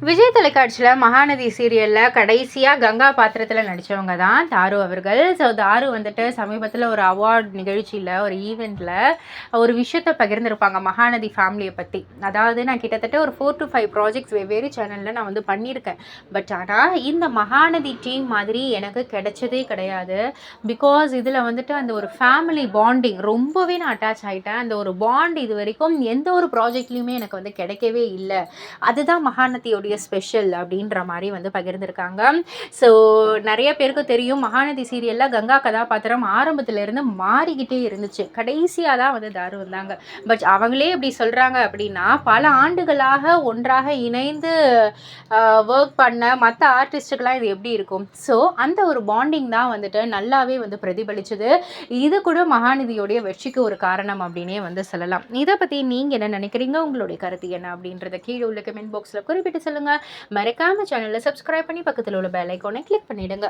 விஜய் தொலைக்காட்சியில் மகாநதி சீரியலில் கடைசியாக கங்கா பாத்திரத்தில் நடித்தவங்க தான் தாரு அவர்கள். ஸோ தாரு வந்துட்டு சமீபத்தில் ஒரு அவார்ட் நிகழ்ச்சியில் ஒரு ஈவெண்ட்டில் ஒரு விஷயத்தை பகிர்ந்திருப்பாங்க மகாநதி ஃபேமிலியை பற்றி. அதாவது நான் கிட்டத்தட்ட ஒரு 4 to 5 ப்ராஜெக்ட்ஸ் வெவ்வேறு சேனலில் நான் வந்து பண்ணியிருக்கேன். பட் ஆனால் இந்த மகாநதி டீம் மாதிரி எனக்கு கிடைச்சதே கிடையாது. பிகாஸ் இதில் வந்துட்டு அந்த ஒரு ஃபேமிலி பாண்டிங் ரொம்பவே நான் அட்டாச் ஆகிட்டேன். அந்த ஒரு பாண்ட் இது வரைக்கும் எந்த ஒரு ப்ராஜெக்ட்லேயுமே எனக்கு வந்து கிடைக்கவே இல்லை. அதுதான் மகாநதியோடைய ஸ்பெஷல் அப்படின்ற மாதிரி வந்து பகிர்ந்திருக்காங்க. ஸோ நிறைய பேருக்கு தெரியும் மகாநதி சீரியலில் கங்கா கதாபாத்திரம் ஆரம்பத்திலேருந்து மாறிக்கிட்டே இருந்துச்சு. கடைசியாக தான் வந்து தாரு வந்தாங்க. பட் அவங்களே இப்படி சொல்கிறாங்க அப்படின்னா பல ஆண்டுகளாக ஒன்றாக இணைந்து ஒர்க் பண்ண மற்ற ஆர்டிஸ்ட்டுக்கெலாம் இது எப்படி இருக்கும்? ஸோ அந்த ஒரு பாண்டிங் தான் வந்துட்டு நல்லாவே வந்து பிரதிபலிச்சுது. இது கூட மகாநதியோடைய வெற்றிக்கு ஒரு காரணம் அப்படின்னே வந்து சொல்லலாம். இதை பற்றி நீங்கள் என்ன நினைக்கிறீங்க? உங்களுடைய கருத்து என்ன அப்படின்றத கீழே உள்ள கமெண்ட் பாக்ஸில் குறிப்பிட்டு சொல்லுங்கள். மறக்காம சேனலை சப்ஸ்கிரைப் பண்ணி பக்கத்தில் உள்ள பெல் ஐகானை கிளிக் பண்ணிடுங்க.